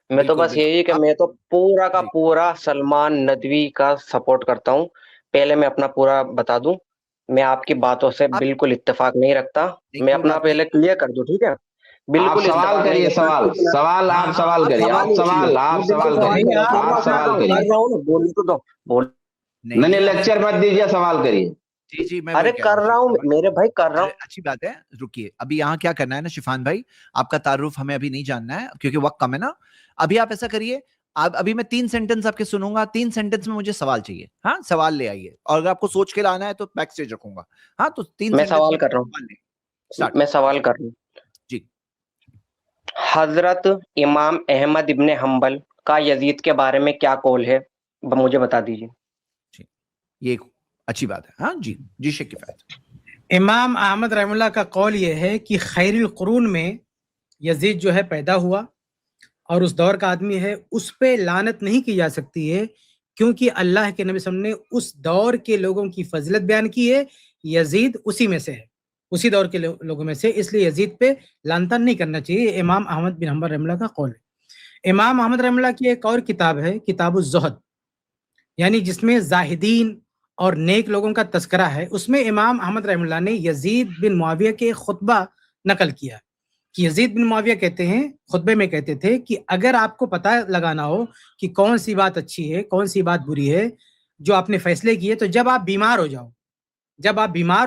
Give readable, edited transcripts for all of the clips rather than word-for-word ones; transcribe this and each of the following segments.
میں تو بالکل بس یہی کہ میں تو پورا کا جی پورا سلمان ندوی کا سپورٹ کرتا ہوں. پہلے میں اپنا پورا بتا دوں، میں آپ کی باتوں سے آپ بالکل اتفاق نہیں رکھتا. ایک میں کوئی اپنا بات نہیں، پہلے کلیئر کر دوں، ٹھیک ہے؟ آپ بالکل سوال اتفاق نہیں کریے، رکھتا. سوال ہاں آپ ہاں سوال آپ کریے، سوال پوچھیے. آپ میں بالکل سوال سوال کریے، کر آپ آپ سوال سوال کریے. رہا ہوں نا، بولنے تو دو. نہیں نہیں نہیں آپ لیکچر مت دیجیے، سوال کریے. جی جی میں ارے وہی کہہ کر رہا ہوں شفان میرے بھائی، کر رہا ارے ہوں. اچھی بات ہے، رکیے. ابھی یہاں کیا کرنا ہے نا شفان بھائی، آپ کا تعارف ہمیں ابھی نہیں جاننا ہے کیونکہ وقت کم ہے نا. ابھی آپ ایسا کریے، ابھی میں 3 سینٹنس آپ کے سنوں گا، 3 سینٹنس میں مجھے سوال چاہیے. ہاں سوال لے آئیے، اور اگر آپ کو سوچ کے لانا ہے تو بیک سٹیج رکھوں گا. ہاں تو 3 میں سینٹنس سوال میں کر رہا سوال لیں. ہوں، اسٹارٹ میں سوال کر رہا ہوں. جی. حضرت امام احمد ابن حنبل کا یزید کے بارے میں کیا قول ہے، مجھے بتا دیجیے. یہ ایک اچھی بات ہے. ہاں جی جی شیخ کفایت. امام احمد رحم اللہ کا قول یہ ہے کہ خیر القرون میں یزید جو ہے پیدا ہوا اور اس دور کا آدمی ہے، اس پہ لعنت نہیں کی جا سکتی ہے، کیونکہ اللہ کے نبی صلی اللہ علیہ وسلم نے اس دور کے لوگوں کی فضیلت بیان کی ہے. یزید اسی میں سے ہے، اسی دور کے لوگوں میں سے، اس لیے یزید پہ لعنتاً نہیں کرنا چاہیے. امام احمد بن حنبل رحم اللہ کا قول ہے. امام احمد رحم اللہ کی ایک اور کتاب ہے، کتاب الزہد، یعنی جس میں زاہدین اور نیک لوگوں کا تذکرہ ہے. اس میں امام احمد رحم اللہ نے یزید بن معاویہ کے خطبہ نقل کیا کہ یزید بن معاویہ کہتے ہیں، خطبے میں کہتے تھے کہ اگر آپ کو پتہ لگانا ہو کہ کون سی بات اچھی ہے کون سی بات بری ہے جو آپ نے فیصلے کیے، تو جب آپ بیمار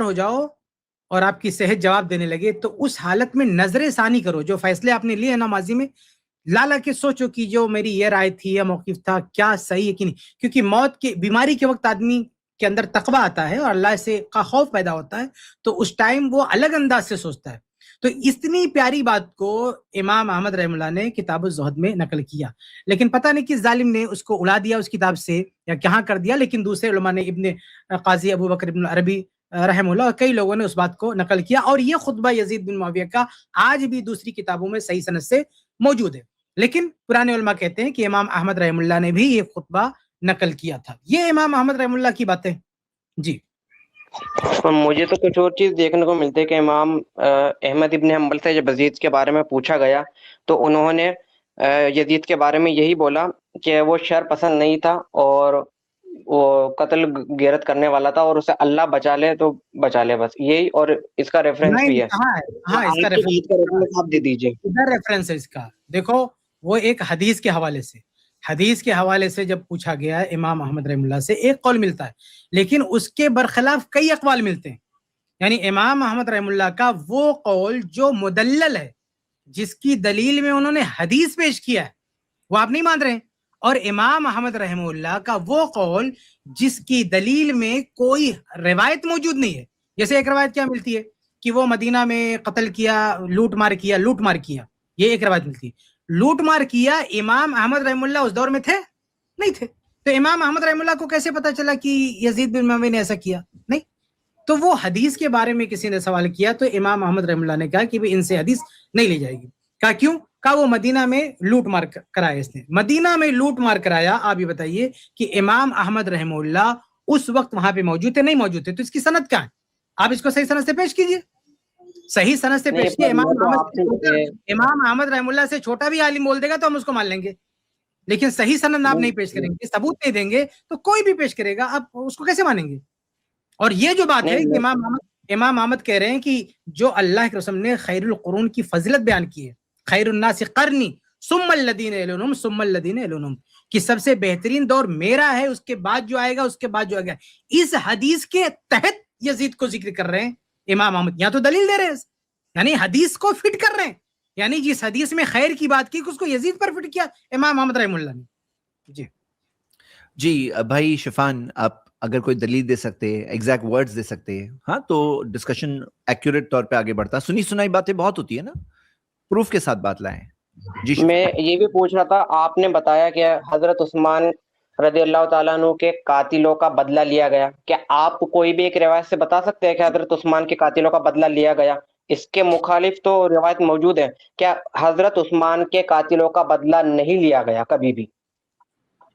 ہو جاؤ اور آپ کی صحت جواب دینے لگے تو اس حالت میں نظر ثانی کرو، جو فیصلے آپ نے لیے ہیں نا ماضی میں، لالا کے سوچو کہ جو میری یہ رائے تھی یا موقف تھا کیا صحیح ہے کہ نہیں. کیونکہ موت کے بیماری کے وقت آدمی کے اندر تقوی آتا ہے اور اللہ سے کا خوف پیدا ہوتا ہے، تو اس ٹائم وہ الگ انداز سے سوچتا ہے. تو اتنی پیاری بات کو امام احمد رحم اللہ نے کتاب الزہد میں نقل کیا، لیکن پتہ نہیں کس ظالم نے اس کو اڑا دیا اس کتاب سے یا کہاں کر دیا. لیکن دوسرے علماء نے، ابن قاضی ابو بکر ابن عربی رحم اللہ اور کئی لوگوں نے اس بات کو نقل کیا، اور یہ خطبہ یزید بن معاویہ کا آج بھی دوسری کتابوں میں صحیح سند سے موجود ہے. لیکن پرانے علماء کہتے ہیں کہ امام احمد رحم اللہ نے بھی یہ خطبہ نقل کیا تھا. یہ امام احمد رحم اللہ کی باتیں. جی مجھے تو کچھ اور چیز دیکھنے کو ملتی ہے کہ امام احمد ابن حنبل سے جب یزید کے بارے میں پوچھا گیا تو انہوں نے یزید کے بارے میں یہی بولا کہ وہ شر پسند نہیں تھا اور وہ قتل غیرت کرنے والا تھا، اور اسے اللہ بچا لے تو بچا لے، بس یہی. اور اس کا ریفرنس بھی ہے. کہاں ہے؟ ہاں اس کا آپ کی بات کا ریفرنس آپ دے دیجیے. ادھر ریفرنس ہے اس کا. دیکھو وہ ایک حدیث کے حوالے سے جب پوچھا گیا ہے امام احمد رحم اللہ سے، ایک قول ملتا ہے لیکن اس کے برخلاف کئی اقوال ملتے ہیں. یعنی امام احمد رحم اللہ کا وہ قول جو مدلل ہے، جس کی دلیل میں انہوں نے حدیث پیش کیا ہے، وہ آپ نہیں مان رہے ہیں. اور امام احمد رحم اللہ کا وہ قول جس کی دلیل میں کوئی روایت موجود نہیں ہے. جیسے ایک روایت کیا ملتی ہے کہ وہ مدینہ میں قتل کیا، لوٹ مار کیا، یہ ایک روایت ملتی ہے. لوٹ مار کیا، امام احمد رحم اللہ اس دور میں تھے؟ نہیں تھے. تو امام احمد رحم اللہ کو کیسے پتا چلا کہ یزید بن معاویہ نے ایسا کیا؟ نہیں. تو وہ حدیث کے بارے میں کسی نے سوال کیا تو امام احمد رحم اللہ نے کہا کہ ان سے حدیث نہیں لی جائے گی. کہا کیوں؟ کہا وہ مدینہ میں لوٹ مار کرایا، اس نے مدینہ میں لوٹ مار کرایا. آپ یہ بتائیے کہ امام احمد رحم اللہ اس وقت وہاں پہ موجود تھے؟ نہیں موجود تھے. تو اس کی سند کہاں ہے؟ آپ اس کو صحیح سند سے پیش کیجئے، صحیح سند سے پیش کیے. امام احمد رحم اللہ سے چھوٹا بھی عالم بول دے گا تو ہم اس کو مان لیں گے، لیکن صحیح سند آپ نہیں پیش کریں گے، ثبوت نہیں دیں گے تو کوئی بھی پیش کرے گا، آپ اس کو کیسے مانیں گے؟ اور یہ جو بات ہے کہ امام احمد کہہ رہے ہیں کہ جو اللہ کے رسول نے خیر القرون کی فضیلت بیان کی ہے، خیر الناس قرنی ثم الذین یلونہم ثم الذین یلونہم، کہ سب سے بہترین دور میرا ہے، اس کے بعد جو آئے گا اس کے بعد جو آئے گا. اس حدیث کے تحت یزید کو ذکر کر رہے ہیں امام احمد. یہاں تو دلیل دے رہے ہیں، یعنی حدیث کو فٹ کر رہے ہیں، یعنی جس حدیث میں خیر کی بات کی اس کو یزید پر فٹ کیا امام احمد رحم اللہ نے. جی بھائی شفان، آپ اگر کوئی دلیل دے سکتے، ایگزیکٹ ورڈز دے سکتے، ہاں تو ڈسکشن ایکوریٹ طور پہ آگے بڑھتا. سنی سنائی باتیں بہت ہوتی ہے نا، پروف کے ساتھ بات لائیں. جی میں یہ بھی پوچھ رہا تھا، آپ نے بتایا کہ حضرت عثمان رضی اللہ تعالیٰ عنہ کے قاتلوں کا بدلہ لیا گیا. کیا آپ کوئی بھی ایک روایت سے بتا سکتے ہیں کہ حضرت عثمان کے قاتلوں کا بدلہ لیا گیا؟ اس کے مخالف تو روایت موجود ہے. کیا حضرت عثمان کے قاتلوں کا بدلہ نہیں لیا گیا کبھی بھی؟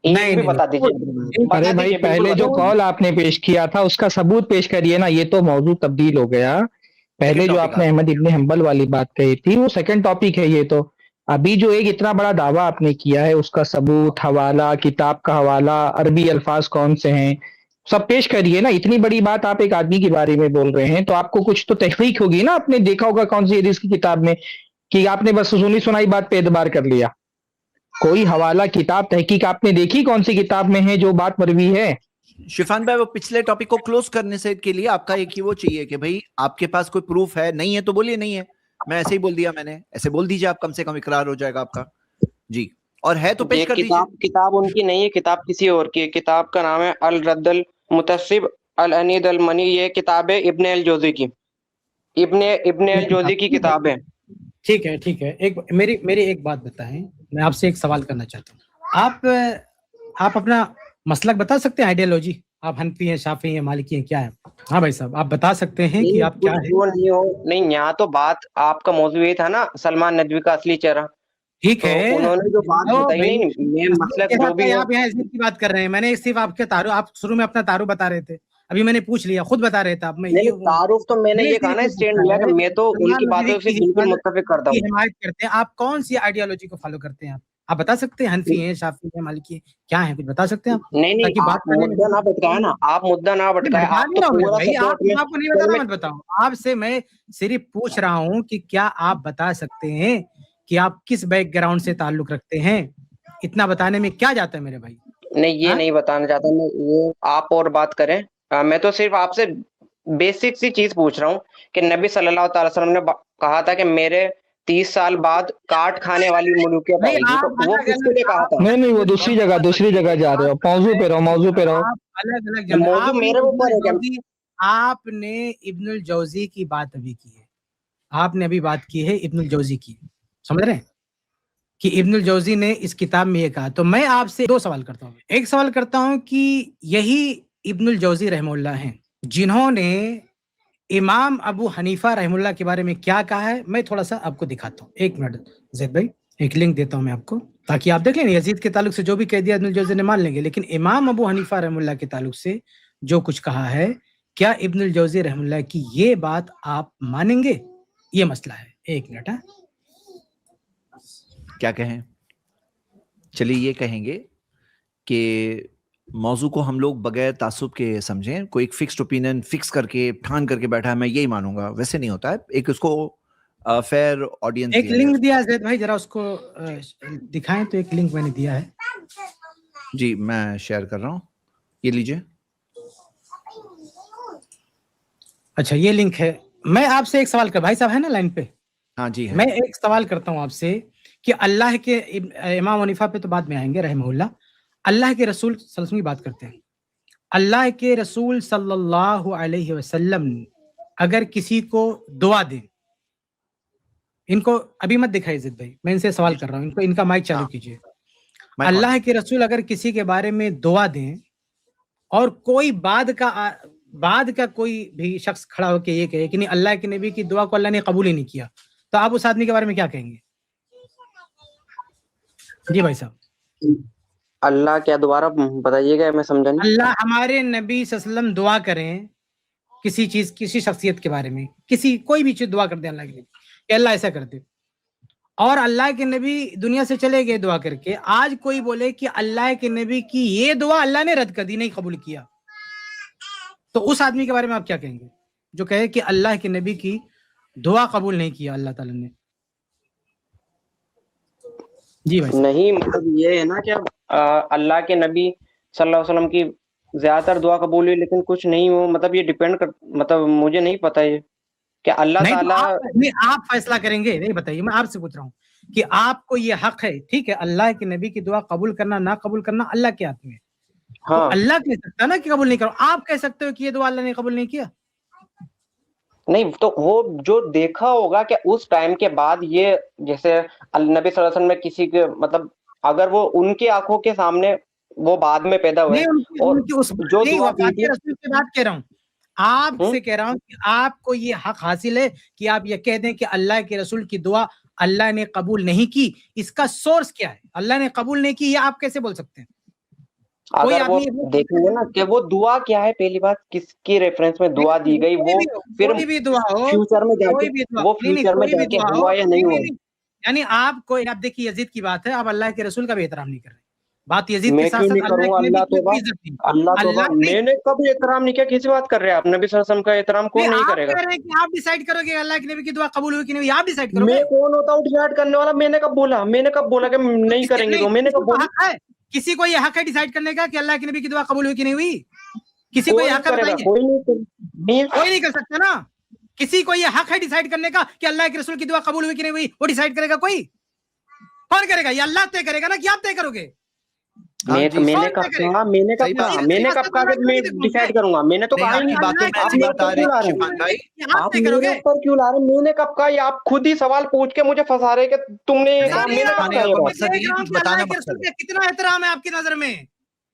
ایک بھی بتا دیجیے. ارے بھائی پہلے جو قول آپ نے پیش کیا تھا اس کا ثبوت پیش کریے نا، یہ تو موضوع تبدیل ہو گیا. پہلے جو آپ نے احمد ابن حنبل والی بات کہی تھی وہ سیکنڈ ٹاپک ہے. یہ تو ابھی جو ایک اتنا بڑا دعویٰ آپ نے کیا ہے اس کا ثبوت، حوالہ، کتاب کا حوالہ، عربی الفاظ کون سے ہیں، سب پیش کریے نا. اتنی بڑی بات آپ ایک آدمی کے بارے میں بول رہے ہیں تو آپ کو کچھ تو تحقیق ہوگی نا. آپ نے دیکھا ہوگا کون سی حدیث کی کتاب میں کہ آپ نے بس سنی سنائی بات پہ اعتبار کر لیا. کوئی حوالہ، کتاب، تحقیق آپ نے دیکھی کون سی کتاب میں ہے جو بات مروی ہے؟ شفان بھائی وہ پچھلے ٹاپک کو کلوز کرنے سے کے لیے آپ کا ایک ہی وہ چاہیے کہ بھائی آپ کے پاس کوئی پروف ہے، نہیں ہے تو بولیے نہیں ہے. میں ایسے ہی بول دیا، میں نے ایسے بول دیجیے، آپ کم سے کم اقرار ہو جائے گا آپ کا. جی، اور ہے تو پیش یہ کر دیجیے. کتاب ان کی نہیں ہے، کتاب کسی اور کی ہے. کتاب کا نام ہے الرد المتصب الانید المنی. یہ کتاب ہے ابن الجوزی کی، ابن الجوزی کی کتاب ہے. ٹھیک ہے ٹھیک ہے. میری ایک بات بتائیں، میں آپ سے ایک سوال کرنا چاہتا ہوں. آپ اپنا مسلک بتا سکتے ہیں، آئیڈیالوجی؟ آپ حنفی ہیں، شافعی ہیں، مالکی ہیں، کیا ہے؟ ہاں بھائی صاحب، آپ بتا سکتے ہیں کہ آپ کیا ہے؟ نہیں، یہاں تو بات آپ کا موضوع یہ تھا نا، سلمان ندوی کا اصلی چہرہ. ٹھیک ہے، انہوں نے جو بات بتائی، نہیں میں مسلک جو بھی ہے. آپ یہاں عزت کی بات کر رہے ہیں. میں نے صرف آپ کے تعارف، آپ شروع میں اپنا تعارف بتا رہے تھے، ابھی میں نے پوچھ لیا، خود بتا رہے تھے آپ. میں یہ تعارف تو میں نے یہ کہا نا، اسٹینڈ لیا کہ میں تو ان کی باتوں سے بالکل متفق کرتا ہوں. حمایت کرتے ہیں. آپ کون سی آئیڈیالوجی کو فالو کرتے ہیں؟ آپ بتا سکتے ہیں؟ حنفی ہیں، شافعی ہیں، مالکی ہیں، کیا ہیں؟ کچھ بتا سکتے ہیں آپ؟ نہیں، آپ مدعا نہ بٹکائے نا، آپ مدعا نہ بٹکائے. آپ تو پورا آپ کو نہیں بتانا، مت بتاؤ. آپ سے میں صرف پوچھ رہا ہوں کہ کیا آپ بتا سکتے ہیں کہ آپ کس بیک گراؤنڈ سے تعلق رکھتے ہیں؟ اتنا بتانے میں کیا جاتا ہے میرے بھائی؟ نہیں، یہ نہیں بتانا چاہتا میں. یہ آپ اور بات کریں. میں تو صرف آپ سے بیسک سی چیز پوچھ رہا ہوں کہ نبی صلی اللہ تعالی وسلم نے کہا تھا کہ میرے 30 سال بعد کاٹ کھانے والی ملوکیت آئے گی، تو وہ کس کے لیے کہا تھا؟ نہیں وہ دوسری جگہ جا رہے ہو. موضوع پہ رہو. موضوع میرے اوپر ہے کیا؟ آپ نے ابن الجوزی کی بات ابھی کی ہے، آپ نے ابھی بات کی ہے ابن الجوزی کی، سمجھ رہے ہیں کہ ابن الجوزی نے اس کتاب میں یہ کہا. تو میں آپ سے دو سوال کرتا ہوں. ایک سوال کرتا ہوں کہ یہی ابن الجوزی رحمہ اللہ ہیں جنہوں نے امام ابو حنیفہ رحمہ اللہ کے بارے میں کیا کہا ہے. میں تھوڑا سا آپ کو دکھاتا ہوں. ایک منٹ زید بھائی، ایک لنک دیتا ہوں میں آپ کو، تاکہ آپ دیکھ لیں یزید کے تعلق سے جو بھی کہہ دیا ابن الجوزی نے مان لیں گے، لیکن امام ابو حنیفہ رحمہ اللہ کے تعلق سے جو کچھ کہا ہے، کیا ابن الجوزی رحمہ اللہ کی یہ بات آپ مانیں گے؟ یہ مسئلہ ہے. ایک منٹ. کیا کہیں؟ چلیے یہ کہیں گے کہ موضوع کو ہم لوگ بغیر تعصب کے سمجھیں. کوئی ایک فکسڈ اوپینین فکس کر کے ٹھان کر کے بیٹھا ہے میں یہی مانوں گا، ویسے نہیں ہوتا ہے. ایک اس کو فیئر آڈینس. ایک لنک دیا زید بھائی، ذرا اس کو دکھائیں تو. ایک لنک میں نے دیا ہے. جی میں شیئر کر رہا ہوں، یہ لیجئے. اچھا یہ لنک ہے. میں آپ سے ایک سوال کر، بھائی صاحب ہے نا لائن پہ؟ ہاں جی. میں ایک سوال کرتا ہوں آپ سے کہ اللہ کے امام حنیفہ پہ تو بعد میں آئیں گے رحمہ اللہ، اللہ کے رسول صلی اللہ علیہ وسلم کی بات کرتے ہیں. اللہ کے رسول صلی اللہ علیہ وسلم اگر کسی کو دعا دیں، ان کو ابھی مت دکھائیے زید بھائی، میں ان سے سوال کر رہا ہوں، ان کا مائک چالو کیجئے. اللہ کے رسول اگر کسی کے بارے میں دعا دیں اور کوئی بعد کا کوئی بھی شخص کھڑا ہو کے یہ کہے کہ نہیں اللہ کے نبی کی دعا کو اللہ نے قبول ہی نہیں کیا، تو آپ اس آدمی کے بارے میں کیا کہیں گے؟ جی بھائی صاحب. اللہ کیا؟ دوبارہ بتائیے گا، میں سمجھا نہیں. اللہ ہمارے نبی صلی اللہ علیہ وسلم دعا کریں کسی چیز، کسی شخصیت کے بارے میں، کوئی بھی چیز دعا کر دیں اللہ کے لیے کہ اللہ ایسا کر دے، اور اللہ کے نبی دنیا سے چلے گئے دعا کر کے. آج کوئی بولے کہ اللہ کے نبی کی یہ دعا اللہ نے رد کر دی، نہیں قبول کیا، تو اس آدمی کے بارے میں آپ کیا کہیں گے جو کہے کہ اللہ کے نبی کی دعا قبول نہیں کیا اللہ تعالیٰ نے؟ جی بھائی. نہیں مطلب یہ ہے نا کہ اللہ کے نبی صلی اللہ علیہ وسلم کی زیادہ تر دعا قبول ہوئی لیکن کچھ نہیں ہو، مطلب یہ ڈیپینڈ کر، مطلب مجھے نہیں پتا یہ کہ اللہ تعالیٰ. آپ فیصلہ کریں گے. نہیں بتائیے، میں آپ سے پوچھ رہا ہوں کہ آپ کو یہ حق ہے، ٹھیک ہے، اللہ کے نبی کی دعا قبول کرنا نہ قبول کرنا اللہ کے ہاتھ میں ہے. ہاں، اللہ کہہ سکتا ہے نا کہ قبول نہیں کرو، آپ کہہ سکتے ہو کہ یہ دعا اللہ نے قبول نہیں کیا. نہیں تو وہ جو دیکھا ہوگا کہ اس ٹائم کے بعد یہ، جیسے نبی صلی اللہ علیہ وسلم میں کسی کے، مطلب اگر وہ ان کی آنکھوں کے سامنے وہ بعد میں پیدا ہوئے اور جو دعا کی رسول کی بات کہہ رہا ہوں، آپ سے کہہ رہا ہوں کہ آپ کو یہ حق حاصل ہے کہ آپ یہ کہہ دیں کہ اللہ کے رسول کی دعا اللہ نے قبول نہیں کی. اس کا سورس کیا ہے؟ اللہ نے قبول نہیں کی، یہ آپ کیسے بول سکتے ہیں؟ اگر وہ دیکھیں گے نا کہ وہ دعا کیا ہے، پہلی بات کس کی ریفرنس میں دعا دی گئی، وہ پھر کوئی بھی دعا ہو، فیوچر میں جا کے وہ فیوچر میں جا کے ہوا یا نہیں ہوا. یعنی آپ کو آپ دیکھیے یزید کی بات ہے، آپ اللہ کے رسول کا بھی احترام نہیں کر رہے. بات یزید کے میں ساتھ کیوں ساتھ نہیں کروں گا؟ اللہ اللہ کی توبہ، بھی عزت نہیں. اللہ توبہ، اللہ میں نے کبھی احترام نہیں کیا. کسی بات کر رہے ہیں آپ؟ نبی صلی اللہ علیہ وسلم کا احترام کون نہیں آپ کرے گا؟ کہہ رہے ہیں کہ آپ ڈیسائیڈ کرو گے اللہ کے نبی کی دعا قبول ہوئی کہ نہیں ہوئی، آپ ڈیسائیڈ کرو گے. میں کون ہوتا ہوں ڈیسائیڈ کرنے والا؟ میں نے کب بولا؟ میں نے کب بولا کہ نہیں کریں گے؟ تو میں نے کب بولا؟ حق ہے کسی کو یہ حق ہے ڈیسائیڈ کرنے کا کہ اللہ کے نبی کی دعا قبول ہوئی کہ نہیں ہوئی؟ کسی کو کوئی یہ نہیں حق ہے کرے گا، بتائیے. کوئی نہیں. کوئی نہیں کر سکتا نا. کسی کو یہ حق ہے ڈیسائیڈ کرنے کا کہ اللہ کے رسول کی دعا قبول ہوئی کہ نہیں ہوئی؟ وہ ڈیسائیڈ کرے گا کوئی؟ کون کرے گا؟ یہ اللہ طے کرے گا نا کہ آپ طے کرو گے. ہاں جی، میں نے کب کہا؟ میں نے کب کہا؟ میں نے کب کہا کہ میں ڈیسائیڈ کروں گا؟ میں نے تو نہیں، کہا ہی آپ کی نہیں. باتوں میں آپ ایسی میرے بتا اوپر رہے کیوں لا ہیں رہے ہیں؟ شفان بھائی. آپ میرے اوپر کیوں لا رہے ہیں؟ میں نے کب کہا؟ یہ آپ خود ہی سوال پوچھ کے مجھے پھنسا رہے کہ تم نے نہیں، کہا. میں نے کب پھنسانے کہا کا یہ کوئی بات؟ مقصد نہیں ہے، کچھ بتانا مقصد ہے. کتنا احترام ہے آپ کی نظر میں؟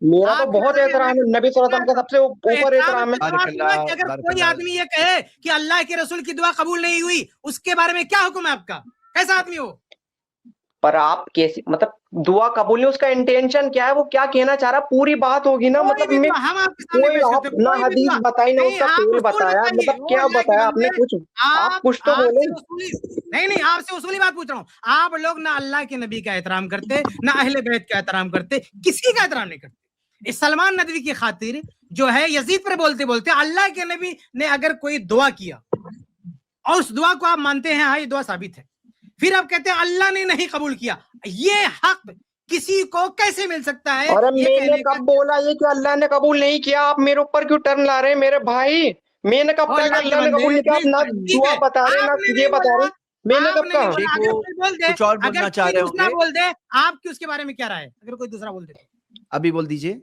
میرا تو بہت احترام ہے. نبی صلی اللہ علیہ وسلم کا سب سے اوپر احترام ہے. بارک اللہ، کہ اگر بارک کوئی اللہ. آدمی یہ کہے کہ اللہ کے رسول کی دعا قبول نہیں ہوئی، اس کے بارے میں کیا حکم ہے آپ کا؟ کیسا آدمی ہو؟ پر آپ کیسے مطلب دعا قبول نہیں؟ اس کا انٹینشن کیا ہے؟ وہ کیا کہنا چاہ رہا؟ پوری بات ہوگی نا. کوئی مطلب بھی میں دعا ہم آپ کے سامنے کوئی پیش آپ کرتے ہیں، نہ کوئی بھی حدیث دعا. بتائی نہ اس نہیں، کا آپ فعل اصول بتایا. بتائیے. مطلب وہ کیا اللہ کے بتایا آپ نے؟ بندے، کچھ آپ کچھ تو آپ بولیں. سے نہیں آپ سے اصولی بات پوچھ رہا ہوں. آپ لوگ نہ اللہ کے نبی کا احترام کرتے، نہ اہل بیت کا احترام کرتے، کسی کا احترام نہیں کرتے. اس سلمان ندوی کی خاطر جو ہے یزید پر بولتے بولتے اللہ کے نبی نے اگر کوئی دعا کیا اور اس دعا کو آپ مانتے ہیں ہاں یہ دعا ثابت ہے، پھر آپ کہتے ہیں اللہ نے نہیں قبول کیا، یہ حق کسی کو کیسے مل سکتا ہے؟ اور یہ میں نے کہنے کا کب بولا یہ کہ اللہ نے قبول نہیں کیا؟ آپ میرے اوپر کیوں ٹرن لا رہے ہیں میرے بھائی؟ میں نے کب کہا کہ اللہ نے قبول نہیں کیا؟ آپ نہ دعا بتا رہے نہ یہ بتا رہے. میں نے کب کہا؟ اگر کوئی بول دے، کچھ اور اگر بولنا چاہ کوئی رہے دوسرا ہوں گے. بول دے، آپ کی اس کے بارے میں کیا رائے ہے؟ اگر کوئی دوسرا بول دے تو ابھی بول دیجئے.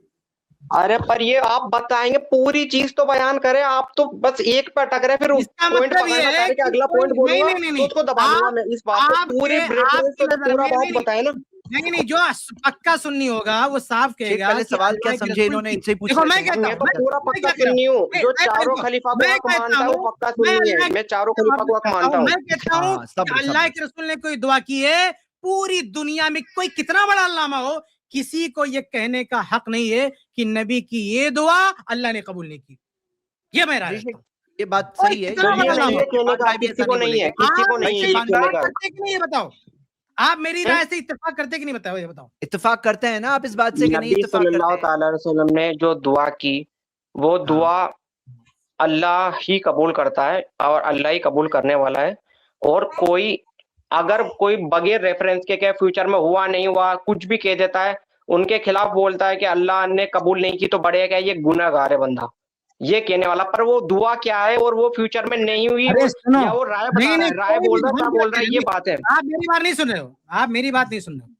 ارے پر یہ آپ بتائیں گے، پوری چیز تو بیان کریں. آپ تو بس ایک پہ اٹک رہے، پھر اس کا پوائنٹ مطلب یہ پکڑنا چاہ ہے رہے کہ کہ اگلا کوئی پوائنٹ بولوں گا نہیں تو اس کو دبا دوں گا میں. اس بات کو پورے ریفرنس کی تو نظر پورا میں بات بتائے نا. نہیں جو پکا سننی ہوگا وہ صاف کہے گا پہلے کہ سوال کیا اللہ کے سمجھے رسول انہوں نے، کی، ان سے ہی پوچھ دیکھو لیتے میں ہیں. کہتا میں ہوں، تو پورا میں پکا کیا کہہ رہا سننی ہوں. ہوں، جو چاروں خلیفہ کو میں حق کہتا مانتا ہے ہوں، وہ پکا سننی ہے. میں چاروں خلیفہ کو حق مانتا ہوں. میں کہتا ہوں ہاں، کہ صبر اللہ کے رسول نے کوئی دعا کی ہے، پوری دنیا میں کوئی کتنا بڑا علامہ ہو، کسی کو یہ کہنے کا حق نہیں ہے کہ نبی کی یہ دعا اللہ نے قبول نہیں کی. یہ میں رائے رکھتا ہوں. یہ بات صحیح ہے. کتنا بڑا علامہ یہ کہنے کا حق کسی کو نہیں ہے. کسی کو آپ نہیں ہے میری یہ کہنے بات کا. کرتے کہ نہیں یہ بتاؤ؟ آپ میری رائے سے اتفاق کرتے کہ نہیں بتاؤ؟ یہ بتاؤ. اتفاق کرتے ہیں نا آپ اس بات سے کہ نہیں نبی اتفاق صلی کرتے اللہ ہیں؟ تعالی علیہ وسلم نے جو دعا کی وہ ہاں. دعا اللہ ہی قبول کرتا ہے اور اللہ ہی قبول کرنے والا ہے. اور کوئی اگر کوئی بغیر ریفرنس کے کہ فیوچر میں ہوا نہیں ہوا کچھ بھی کہہ دیتا ہے، ان کے خلاف بولتا ہے کہ اللہ نے قبول نہیں کی تو بڑے کیا یہ گناہ گار ہے بندہ، یہ کہنے والا. پر وہ دعا کیا ہے اور وہ فیوچر میں نہیں ہوئی یا وہ رائے بتا رہا ہے، رائے بول رہا ہے، کیا بول رہا ہے، یہ بات ہے. آپ میری بات نہیں سن رہے ہو، آپ میری بات نہیں سن رہے ہو.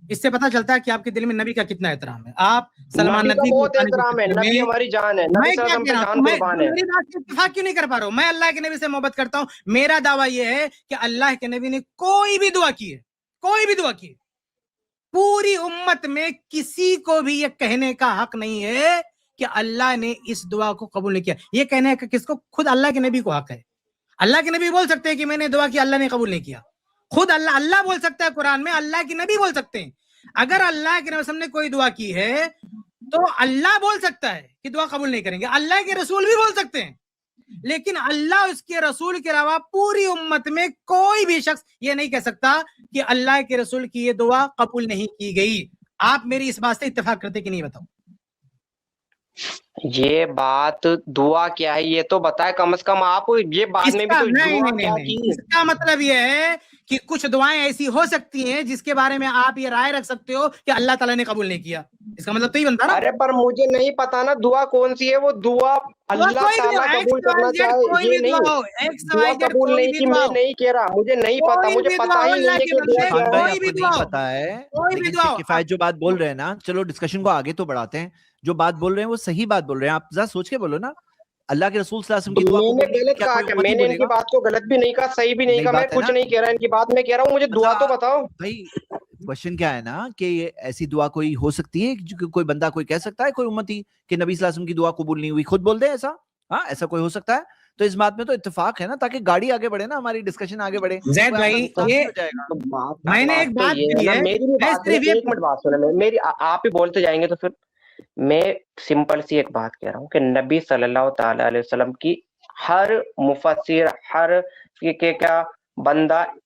اس سے پتا چلتا ہے کہ آپ کے دل میں نبی کا کتنا احترام ہے. آپ سلمان نبی کا ندوی بہت احترام ہے. نبی ہماری جان ہے. نبی میں صلی اللہ کیا علیہ وسلم کہہ پہ رہا جان ہوں، میں قربان ہے. میری بات سے اتفاق کیوں نہیں کر پا رہا ہوں؟ میں اللہ کے نبی سے محبت کرتا ہوں. میرا دعویٰ یہ ہے کہ اللہ کے نبی نے کوئی بھی دعا کی ہے، کوئی بھی دعا کی ہے، پوری امت میں کسی کو بھی یہ کہنے کا حق نہیں ہے کہ اللہ نے اس دعا کو قبول نہیں کیا. یہ کہنے کا کس کو؟ خود اللہ کے نبی کو حق ہے. اللہ کے نبی بول سکتے ہیں کہ میں نے دعا کی، اللہ نے قبول نہیں کیا. خود اللہ بول سکتا ہے قرآن میں، اللہ کے نبی بول سکتے ہیں. اگر اللہ کے نبی نے کوئی دعا کی ہے تو اللہ بول سکتا ہے کہ دعا قبول نہیں کریں گے، اللہ کے رسول بھی بول سکتے ہیں. لیکن اللہ اس کے رسول کے علاوہ پوری امت میں کوئی بھی شخص یہ نہیں کہہ سکتا کہ اللہ کے رسول کی یہ دعا قبول نہیں کی گئی. آپ میری اس بات سے اتفاق کرتے کہ نہیں بتاؤ؟ یہ بات دعا کیا ہے یہ تو بتائے کم از کم. آپ یہ بعد میں بھی تو دعا کیا کی. اس کا مطلب یہ ہے کہ کچھ دعائیں ایسی ہو سکتی ہیں جس کے بارے میں آپ یہ رائے رکھ سکتے ہو کہ اللہ تعالیٰ نے قبول نہیں کیا. اس کا مطلب تو ہی بنتا نا. ارے پر مجھے نہیں پتا نا دعا کون سی ہے. وہ دعا اللہ تعالیٰ قبول کرنا چاہے یہ نہیں. دعا قبول نہیں کی میں نہیں کہہ رہا، مجھے نہیں پتا، مجھے پتا ہی نہیں ہے کہ دعا شفان کیا بھائی ہے. آپ کو نہیں پتا ہے، لیکن اس کے کفایت جو بات بول رہے ہیں نا، چلو ڈسکشن کو آگے تو بڑھاتے ہیں. جو بات بول رہے ہیں وہ صحیح بات بول رہے ہیں. آپ ذرا سوچ کے بولو نا. اللہ کے رسول صلی اللہ علیہ وسلم کی دعا میں قبول نے نہیں کی، غلط کیا کہا کوئی کہ امتی میں نے ان بولے کی گا؟ بات کو غلط بھی نہیں کہا، صحیح بھی نہیں نئی کہا. میں بات ہے کچھ نا نہیں کہہ رہا ان کی بات میں کہہ رہا ہوں مجھے دعا تو بتاؤ. بھائی کوشچن کیا ہے نا کہ یہ ایسی دعا کوئی ہو سکتی ہے جو کوئی بندہ کوئی کہہ سکتا ہے، کوئی امتی کہ نبی صلی اللہ علیہ وسلم کی دعا قبول نہیں ہوئی، خود بول دے ایسا؟ ہاں ایسا کوئی ہو سکتا ہے؟ تو اس بات میں تو اتفاق ہے نا، تاکہ گاڑی آگے بڑھے نا، ہماری ڈسکشن آگے بڑھے. زید بھائی یہ ہو جائے گا. میں نے ایک بات کہی ہے، میری بھی بات ہے. ایک منٹ بات سنیں میری، آپ ہی بولتے جائیں گے تو پھر میں سمپل سی ایک بات کہہ رہا ہوں کہ نبی صلی اللہ تعالی علیہ وسلم کی ہر مفسر، ہر کیا بندہ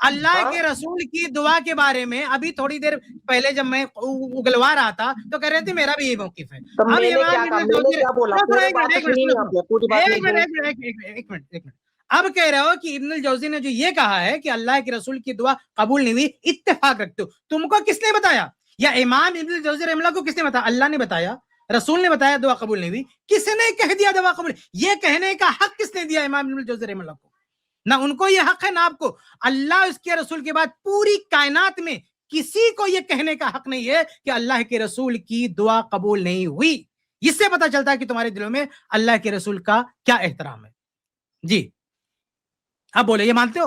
اللہ کے رسول کی دعا کے بارے میں ابھی تھوڑی دیر پہلے جب میں اگلوا رہا تھا تو کہہ رہے تھے میرا بھی یہی موقف ہے. اب کہہ رہے ہو کہ ابن الجوزی نے جو یہ کہا ہے کہ اللہ کے رسول کی دعا قبول نہیں ہوئی, اتفاق رکھتے ہو, تم کو کس نے بتایا؟ یا امام ابن الجوزی رحمہ اللہ کو کس نے بتایا؟ اللہ نے بتایا, رسول نے بتایا دعا قبول نہیں ہوئی. کس نے کہہ دیا دعا قبول؟ یہ کہنے کا حق کس نے دیا امام ابن الجوزی رحمہ اللہ کو؟ نہ ان کو یہ حق ہے نہ آپ کو. اللہ اس کے رسول کے بعد پوری کائنات میں کسی کو یہ کہنے کا حق نہیں ہے کہ اللہ کے رسول کی دعا قبول نہیں ہوئی. اس سے پتہ چلتا ہے کہ تمہارے دلوں میں اللہ کے رسول کا کیا احترام ہے. جی اب بولے, یہ مانتے ہو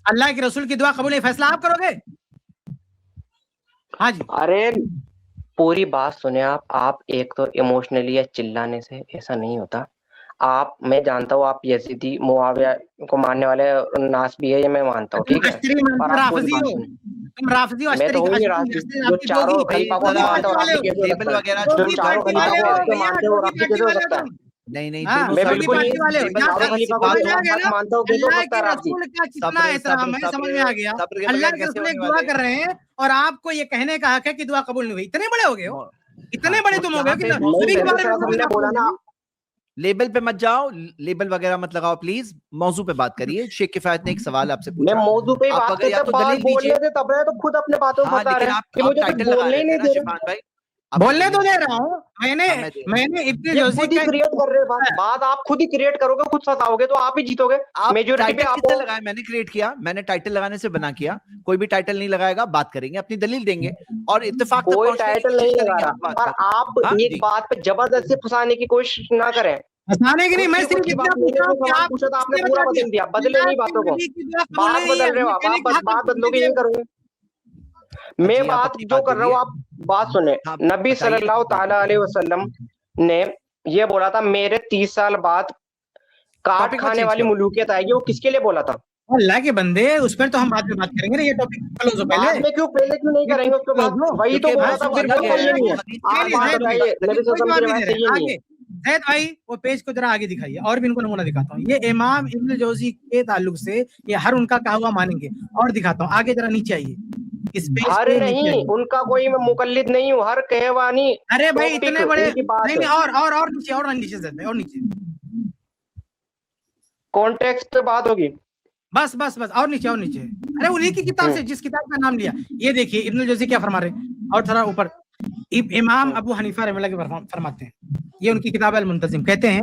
اللہ کے رسول کی دعا قبول نہیں, فیصلہ آپ کرو گے؟ ہاں جی. ارے پوری بات سنیں آپ ایک تو ایموشنلی یا چلانے سے ایسا نہیں ہوتا. آپ, میں جانتا ہوں آپ یزیدی معاویہ کو ماننے والے ناس بھی ہے, یہ میں مانتا ہوں, ٹھیک ہے, اور آپ پوری بات سنیں. میں تو ہوں جو چاروں خلیفہ کو مانتا ہوں, آپ بھی کیسے ہو سکتا ہے؟ جو چاروں خلیفہ کو مانتے ہو, آپ بھی کیسے ہو سکتا ہے؟ نہیں میں بالکل چاروں خلیفہ کو مانتا ہوں, کیسے ہو سکتا ہے آپ جی؟ کتنا احترام ہے, سمجھ میں آ گیا. اللہ کے رسول دعا کر رہے ہیں اور آپ کو یہ کہنے کا حق ہے کہ دعا قبول نہیں ہوئی. اتنے بڑے ہو گئے ہو, اتنے بڑے تم ہو گئے کہ بولا نا, لیبل پہ مت جاؤ, لیبل وغیرہ مت لگاؤ پلیز, موضوع پہ بات کریے. شیخ کفایت نے ایک سوال آپ سے پوچھا, میں موضوع پہ بات کرتا ہوں, بات بولنے دے تب رہے تو خود اپنے باتوں کو بتا رہے ہیں کہ مجھے کچھ بولنے ہی نہیں دے رہے. بولنے تو دے رہا ہوں, میں نے ابن جوزی خود ہی کریٹ کر رہے ہیں بات, آپ خود ہی کریٹ کرو گے, خود فتاؤ گے تو آپ ہی جیتو گے. میجورٹی پہ آپ لگایا, میں نے کریٹ کیا, میں نے ٹائٹل لگانے سے بنا کیا. کوئی بھی ٹائٹل نہیں لگائے گا, بات کریں گے, اپنی دلیل دیں گے اور اتفاق تک کوئی ٹائٹل نہیں لگا رہا. اور آپ ایک بات پہ زبردستی پھنسانے کی کوشش نہ کریں. ہنسانے کی نہیں, میں صرف اتنا پوچھ رہا ہوں کہ پوچھا تو آپ نے پورا بدل دیا, بدلے نہیں باتوں کو, بات بدل رہے ہو آپ, بات بدلو گے, یہ کرو گے. میں بات جو کر رہا ہوں آپ بات سنیں. نبی صلی اللہ تعالی علیہ وسلم نے یہ بولا تھا میرے 30 سال بعد کاٹ کھانے والی ملوکیت آئے گی, وہ کس کے لیے بولا تھا؟ اللہ کے بندے, اس پر تو ہم بعد میں بات کریں گے نا, یہ ٹاپک کلوز ہو پہلے. میں کیوں پہلے کیوں نہیں کریں گے اس کے بعد؟ وہی تو بولا تھا, پھر بالکل نہیں ہے. آپ بات بتائیے, نبی صلی اللہ علیہ وسلم کی روایت صحیح نہیں ہے. زید بھائی وہ پیج کو ذرا آگے دکھائیے, اور بھی ان کو نمونہ دکھاتا ہوں. یہ امام ابن الجوزی کے تعلق سے یہ ہر ان کا کہا ہوا مانیں گے, اور دکھاتا ہوں آگے, ذرا نیچے آئیے. ہر نہیں, ان کا کوئی میں مقلد نہیں ہوں, ہر کہوانی. ارے بھائی اتنے بڑے نہیں, اور نیچے, اور نیچے زید بھائی, اور نیچے کانٹیکسٹ پہ بات ہوگی. بس بس بس, اور نیچے, اور نیچے. ارے انہی کی کتاب سے, جس کتاب کا نام لیا. یہ دیکھیے ابن الجوزی کیا فرما رہے ہیں, اور تھوڑا اوپر امام ابو حنیفہ رحمہ اللہ کے فرماتے ہیں. یہ ان کی کتاب المنتظم, کہتے ہیں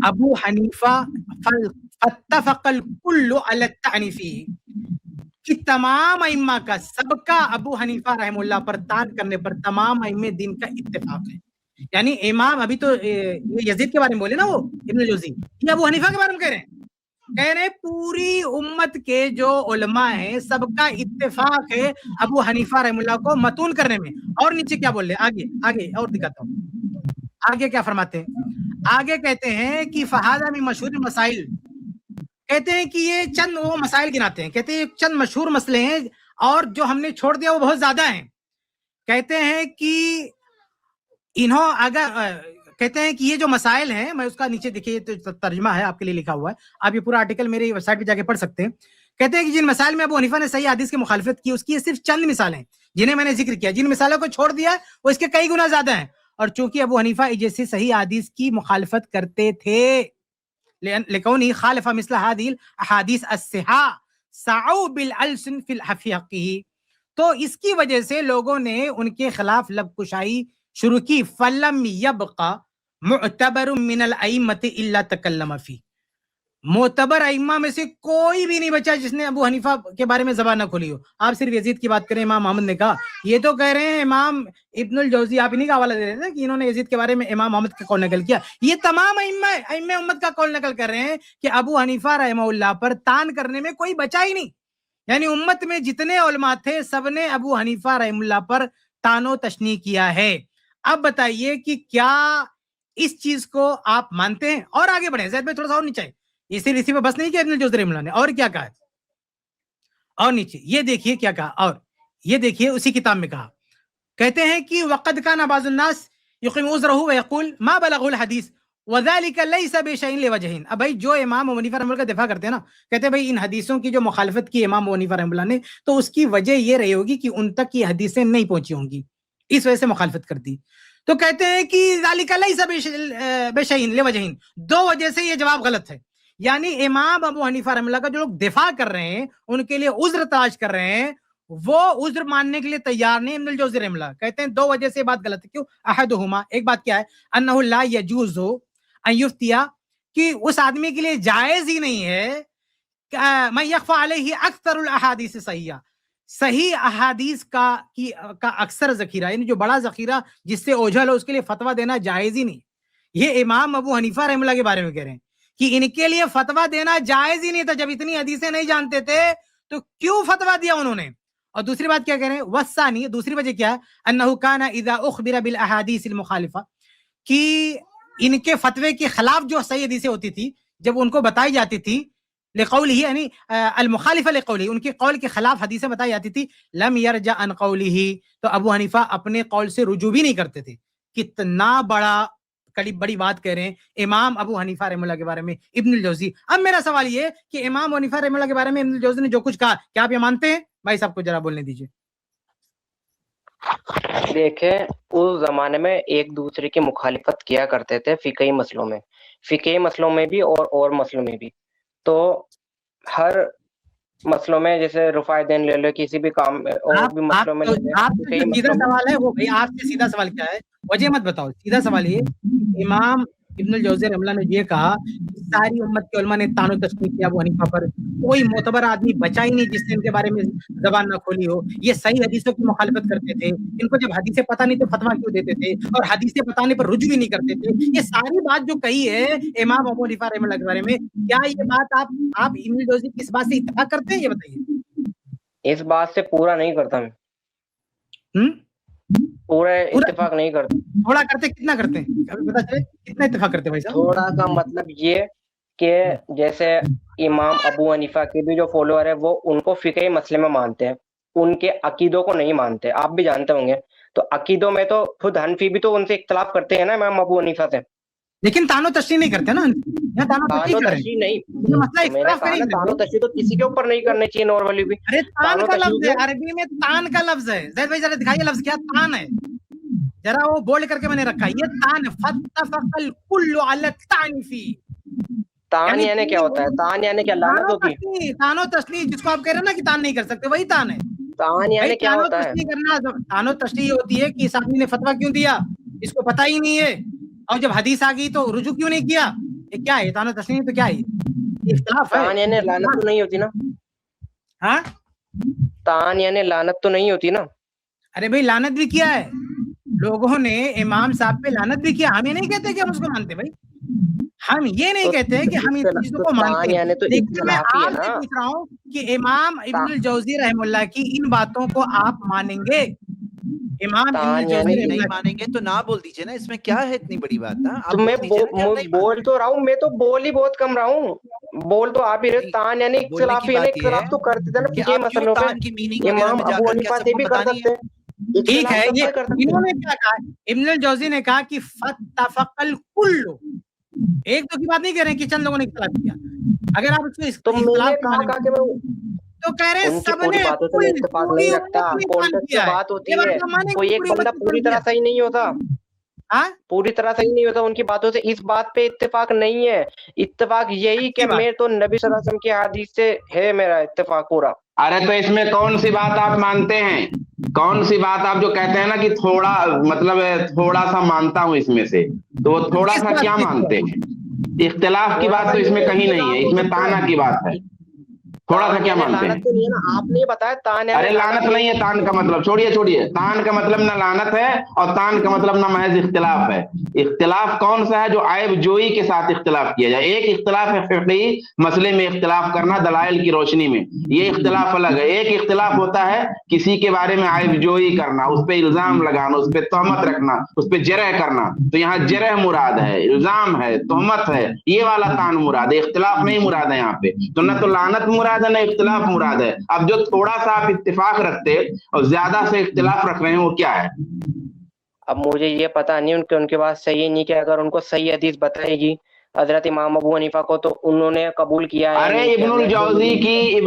ابو حنیفہ فاتفق الکل علی التعنیف, کہ تمام ائمہ کا, سب کا ابو حنیفہ رحمہ اللہ پر تان کرنے پر تمام ائمہ دین کا اتفاق ہے. یعنی امام, ابھی تو یزید کے بارے میں بولے نا وہ ابن الجوزی, یہ ابو حنیفہ کے بارے میں کہہ رہے ہیں پوری امت کے جو علماء ہیں سب کا اتفاق ہے ابو حنیفہ رحمہ اللہ کو متون کرنے میں. اور نیچے کیا بول رہے ہیں, آگے آگے اور دکھاتا ہوں, آگے کیا فرماتے ہیں. آگے کہتے ہیں کہ فہذا من مشہور مسائل, کہتے ہیں کہ یہ چند وہ مسائل گناتے ہیں, کہتے ہیں چند مشہور مسئلے ہیں اور جو ہم نے چھوڑ دیا وہ بہت زیادہ ہیں. کہتے ہیں کہ انہوں اگر کہتے ہیں کہ یہ جو مسائل ہیں, میں اس کا نیچے دیکھیے ترجمہ ہے آپ کے لیے لکھا ہوا ہے, آپ یہ پورا آرٹیکل میری ویب سائٹ پہ جا کے پڑھ سکتے ہیں. کہتے ہیں کہ جن مسائل میں ابو حنیفہ نے صحیح حدیث کی مخالفت کی, اس کی صرف چند مثالیں جنہیں میں نے ذکر کیا. جن مثالوں کو چھوڑ دیا وہ اس کے کئی گنا زیادہ ہیں. اور چونکہ ابو حنیفہ جیسے صحیح حدیث کی مخالفت کرتے تھے, لکونہ خالف مثل هذه الاحاديث الصحاح سعوا بالالسن في حقه, تو اس کی وجہ سے لوگوں نے ان کے خلاف لب کشائی شروع کی. فلم يبقى معتبر من الائمه الا تکلم فيه, معتبر ائمہ میں سے کوئی بھی نہیں بچا جس نے ابو حنیفہ کے بارے میں زبان نہ کھولی ہو. آپ صرف یزید کی بات کریں, امام احمد نے کہا, یہ تو کہہ رہے ہیں امام ابن الجوزی, آپ انہی کا حوالہ دے رہے ہیں کہ انہوں نے یزید کے بارے میں امام احمد کا قول نقل کیا. یہ تمام ائمہ امت کا قول نقل کر رہے ہیں کہ ابو حنیفہ رحمہ اللہ پر تان کرنے میں کوئی بچا ہی نہیں. یعنی امت میں جتنے علماء تھے سب نے ابو حنیفہ رحمہ اللہ پر تان و تشنیع کیا ہے. اب بتائیے کہ کیا اس چیز کو آپ مانتے ہیں؟ اور آگے بڑھیں زید بھائی, تھوڑا سا اور نیچے, اسی پہ بس نہیں کیا ابن الجوزی رحمہ اللہ نے, اور کیا کہا ہے, اور نیچے یہ دیکھیے کیا کہا, اور یہ دیکھیے اسی کتاب میں کہا. کہتے ہیں کہ وقد کان بعض الناس یقیم عذرہ ویقول ما بلغوا الحدیث وذالک لیس بشیء لوجہ. اب بھائی جو امام ابو حنیفہ رحمہ اللہ کا دفاع کرتے ہیں نا، کہتے ہیں بھائی ان حدیثوں کی جو مخالفت کی امام ابو حنیفہ رحمہ اللہ نے، تو اس کی وجہ یہ رہی ہوگی کہ ان تک یہ حدیثیں نہیں پہنچی ہوں گی، اس وجہ سے مخالفت کر دی. تو کہتے ہیں کہ ذالک لیس بشیء لوجہ، دو وجہ سے یہ جواب غلط ہے. یعنی امام ابو حنیفہ رحمہ اللہ کا جو لوگ دفاع کر رہے ہیں، ان کے لیے عذر تلاش کر رہے ہیں، وہ عذر ماننے کے لیے تیار نہیں. ابن الجوزی رحمہ اللہ کہتے ہیں دو وجہ سے بات غلط ہے. کیوں؟ احدہما، ایک بات کیا ہے، انہ لا یجوز ان یفتیا، کہ اس آدمی کے لیے جائز ہی نہیں ہے من یخفی علیہ اکثر الاحادیث صحیحہ، صحیح احادیث کا اکثر ذخیرہ، یعنی جو بڑا ذخیرہ جس سے اوجھل ہو، اس کے لیے فتویٰ دینا جائز ہی نہیں. یہ امام ابو حنیفہ رحمہ اللہ کے بارے میں کہہ رہے ہیں کہ ان کے لیے فتویٰ دینا جائز ہی نہیں تھا. جب اتنی حدیثیں نہیں جانتے تھے تو کیوں فتویٰ دیا انہوں نے؟ اور دوسری بات کیا کہہ رہے ہیں، والثانی، دوسری وجہ کیا ہے، انہ کان اذا اخبر بالاحادیث المخالفہ، کہ ان کے فتوے کے خلاف جو صحیح حدیثیں ہوتی تھی، جب ان کو بتائی جاتی تھی، لقولہ، یعنی المخالفہ لقولہ، ان کے قول کے خلاف حدیثیں بتائی جاتی تھی، لم یرجع عن قولہ، تو ابو حنیفہ اپنے قول سے رجوع بھی نہیں کرتے تھے. کتنا بڑی بات کہہ رہے ہیں امام ابو حنیفہ رحمہ اللہ کے بارے میں ابن الجوزی. اب میرا سوال یہ کہ امام ابو حنیفہ رحمہ اللہ کے بارے میں ابن الجوزی نے جو کچھ کہا، کیا آپ یہ مانتے ہیں؟ بھائی صاحب کو ذرا بولنے دیجیے. دیکھیں اس زمانے میں ایک دوسرے کی مخالفت کیا کرتے تھے فقہی مسئلوں میں بھی اور مسئلوں میں بھی. تو ہر مسئلوں میں جیسے رفع دین لے لو، کسی بھی کام اور بھی مسئلوں میں آپ سے جو سیدھا سوال ہے وہ بھائی آپ سے سیدھا سوال کیا ہے، وجہ مت بتاؤ. سیدھا سوال یہ، امام ابن الجوزی رحمہ اللہ نے یہ کہا کہ ساری امت کے علماء نے طعن و تشنیع کیا ابو حنیفہ پر، کوئی معتبر آدمی بچا ہی نہیں جس نے ان کے بارے میں زبان نہ کھولی ہو. یہ صحیح حدیثوں کی مخالفت کرتے تھے، ان کو جب حدیثیں پتہ نہیں تو فتویٰ کیوں دیتے تھے، اور حدیثیں بتانے پر رجوع بھی نہیں کرتے تھے. یہ ساری بات جو کہی ہے امام ابو حنیفہ رحمہ اللہ کے بارے میں، کیا یہ بات آپ ابن الجوزی کی اس بات سے اتفاق کرتے ہیں؟ یہ بتائیے. اس بات سے پورا نہیں کرتا میں، پورا اتفاق نہیں کرتا. تھوڑا کرتے، کتنا کرتے ہیں ابھی پتہ چلے، کتنا اتفاق کرتے ہیں بھائی صاحب؟ تھوڑا کا مطلب یہ کہ جیسے امام ابو حنیفہ کے بھی جو فالوور ہے وہ ان کو فقہی مسئلے میں مانتے ہیں، ان کے عقیدوں کو نہیں مانتے. آپ بھی جانتے ہوں گے. تو عقیدوں میں تو خود حنفی بھی تو ان سے اختلاف کرتے ہیں نا امام ابو حنیفہ سے، لیکن طعن و تشنیع نہیں کرتے نا. تان و تشریح نہیں، تان و تشریح تو کسی کے اوپر نہیں کرنی چاہیے نارملی بھی. ارے تان کا لفظ ہے عربی میں، تان کا لفظ ہے. زید بھائی ذرا دکھائیے لفظ کیا تان ہے، ذرا وہ بولڈ کر کے میں نے رکھا. یہ تان، فاتفق الکل علی الطعن فی. تان یعنی کیا ہوتا ہے؟ تان یعنی کیا لعنت ہوتی ہے؟ تان و تشریح جس کو آپ کہہ رہے ہیں نا کہ تان نہیں کر سکتے، وہی تان ہے. تان یعنی کیا ہوتا ہے؟ تان و تشریح ہوتی ہے کہ اس آدمی نے فتویٰ کیوں دیا، اس کو پتہ ہی نہیں ہے، اور جب حدیث آ گئی تو رجوع کیوں نہیں کیا. یہ کیا ہے تان و تشریح؟ تو کیا ہے اختلاف ہے. تان یعنی لعنت تو نہیں ہوتی نا. ہاں تان یعنی لعنت تو نہیں ہوتی نا. ارے بھائی لعنت بھی کیا ہے لوگوں نے امام صاحب پہ، لعنت بھی کیا. ہم یہ نہیں کہتے کہ ہم اس کو مانتے بھائی، ہم یہ نہیں کہتے کہ ہم اس چیزوں کو مانتے ہیں. لیکن میں آپ سے پوچھ رہا ہوں کہ امام ابن الجوزی رحمہ اللہ کی ان باتوں کو آپ مانیں گے؟ امام ابن الجوزی نہیں مانیں گے تو نہ بول دیجیے نا، اس میں کیا ہے اتنی بڑی بات. میں بول تو رہا ہوں، میں تو بول ہی بہت کم رہا ہوں. بول تو آپ ہی رہے. تان یعنی اختلاف، یعنی اختلاف تو کرتے تھے نا فقہی مسئلوں پہ. امام ابو حنیفہ سے بھی کر سکتے ہیں. ٹھیک ہے، یہ انہوں نے کیا کہا؟ ابن الجوزی نے کہا کہ فاتفق الکل. ایک دو کی بات نہیں کہہ رہے ہیں کہ چند لوگوں نے اختلاف کیا. اگر آپ اس کو تو کہہ رہے ہیں سب نے اتفاق نہیں رکھتا. کانٹیکسٹ سے بات ہوتی ہے، کوئی ایک بندہ پوری طرح صحیح نہیں ہوتا، پوری طرح صحیح نہیں ہوتا ان کی باتوں سے. اس بات پہ اتفاق نہیں ہے. اتفاق یہی کہ میں تو نبی صلی اللہ علیہ وسلم کی حدیث سے ہے میرا اتفاق پورا. ارے تو اس میں کون سی بات آپ مانتے ہیں؟ کون سی بات آپ جو کہتے ہیں نا کہ تھوڑا مطلب تھوڑا سا مانتا ہوں اس میں سے، تو وہ تھوڑا سا کیا مانتے ہیں؟ اختلاف کی بات تو اس میں کہیں نہیں ہے، اس میں تانا کی بات ہے. تھوڑا سا کیا مانتے ہیں؟ آپ نے بتایا تان. ارے لعنت نہیں ہے تان کا مطلب، چھوڑیے. تان کا مطلب نہ لعنت ہے اور تان کا مطلب نہ محض اختلاف ہے. اختلاف کون سا ہے؟ جو عیب جوئی کے ساتھ اختلاف کیا جائے. ایک اختلاف ہے فقہی مسئلے میں اختلاف کرنا دلائل کی روشنی میں، یہ اختلاف الگ ہے. ایک اختلاف ہوتا ہے کسی کے بارے میں عیب جوئی کرنا، اس پہ الزام لگانا، اس پہ تہمت رکھنا، اس پہ جرح کرنا. تو یہاں جرح مراد ہے، الزام ہے، تہمت ہے، یہ والا تان مراد ہے. اختلاف نہیں مراد ہے یہاں پہ. تو نہ تو لعنت مراد ہے نہ اختلاف مراد ہے. اب جو تھوڑا سا آپ اتفاق رکھتے اور زیادہ سے اختلاف رکھ رہے ہیں وہ کیا ہے؟ اب مجھے یہ پتا نہیں ان کے بات صحیح نہیں کہ اگر ان کو صحیح حدیث بتائے گی حضرت امام ابو حنیفہ کو تو انہوں نے قبول کیا ہے ارے ابن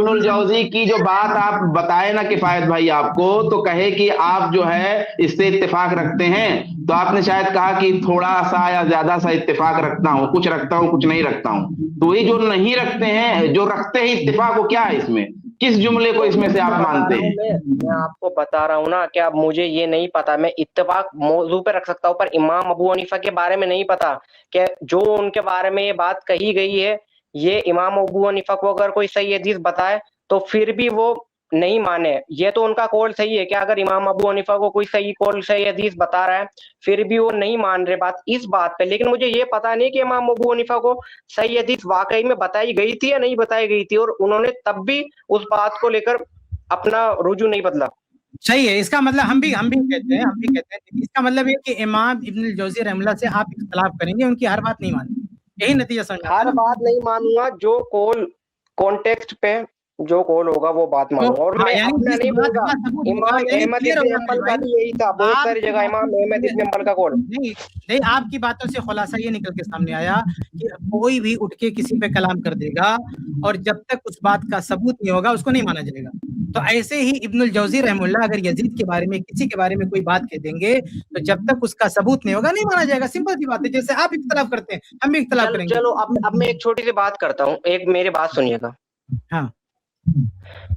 الجوزی کی جو بات آپ بتائے نا کفایت بھائی آپ کو، تو کہے کہ آپ جو ہے اس سے اتفاق رکھتے ہیں، تو آپ نے شاید کہا کہ تھوڑا سا یا زیادہ سا اتفاق رکھتا ہوں، کچھ رکھتا ہوں کچھ نہیں رکھتا ہوں، تو وہی جو نہیں رکھتے ہیں، جو رکھتے ہیں اتفاق، وہ کیا ہے اس میں، کس جملے کو اس میں سے آپ مانتے ہیں؟ میں آپ کو بتا رہا ہوں نا کہ اب مجھے یہ نہیں پتا، میں اتفاق موضوع پہ رکھ سکتا ہوں پر امام ابو حنیفہ کے بارے میں نہیں پتا کہ جو ان کے بارے میں یہ بات کہی گئی ہے، یہ امام ابو حنیفہ کو اگر کوئی صحیح حدیث بتائے تو پھر بھی وہ نہیں مانے. یہ تو ان کا قول صحیح ہے کہ اگر امام ابو حنیفہ کو کوئی صحیح حدیث بتا رہا ہے پھر بھی وہ نہیں مان رہے بات اس بات پہ. لیکن مجھے یہ پتا نہیں کہ امام ابو حنیفہ کو صحیح حدیث واقعی میں بتائی گئی تھی یا نہیں بتائی گئی تھی، اور انہوں نے تب بھی اس بات کو لے کر اپنا رجوع نہیں بدلا. صحیح ہے. اس کا مطلب ہم بھی کہتے ہیں اس کا مطلب یہ کہ امام ابن الجوزی رحمہ اللہ سے آپ اختلاف کریں گے، ان کی ہر بات نہیں مانیں گے، یہی نتیجہ سمجھ ہر بات نہیں مانوں گا، جو کول کانٹیکسٹ پہ جو کول ہوگا وہ بات مانوں گا. اور میں اپنا نہیں بول رہا، امام احمد ابن حنبل کا بھی یہی تھا، بہت ساری جگہ امام احمد ابن حنبل کا کول. نہیں، آپ کی باتوں سے خلاصہ یہ نکل کے سامنے آیا کہ کوئی بھی اٹھ کے کسی پہ کلام کر دے گا اور جب تک اس بات کا ثبوت نہیں ہوگا اس کو نہیں مانا جائے گا. تو ایسے ہی ابن الجوزی رحمہ اللہ اگر یزید کے بارے میں کسی کے بارے میں کوئی بات کہہ دیں گے تو جب تک اس کا ثبوت نہیں ہوگا نہیں مانا جائے گا. سمپل سی بات ہے، جیسے آپ اختلاف کرتے ہیں ہم بھی اختلاف کریں گے. چلو اب میں ایک چھوٹی سی بات کرتا ہوں، ایک میری بات سنیے گا. ہاں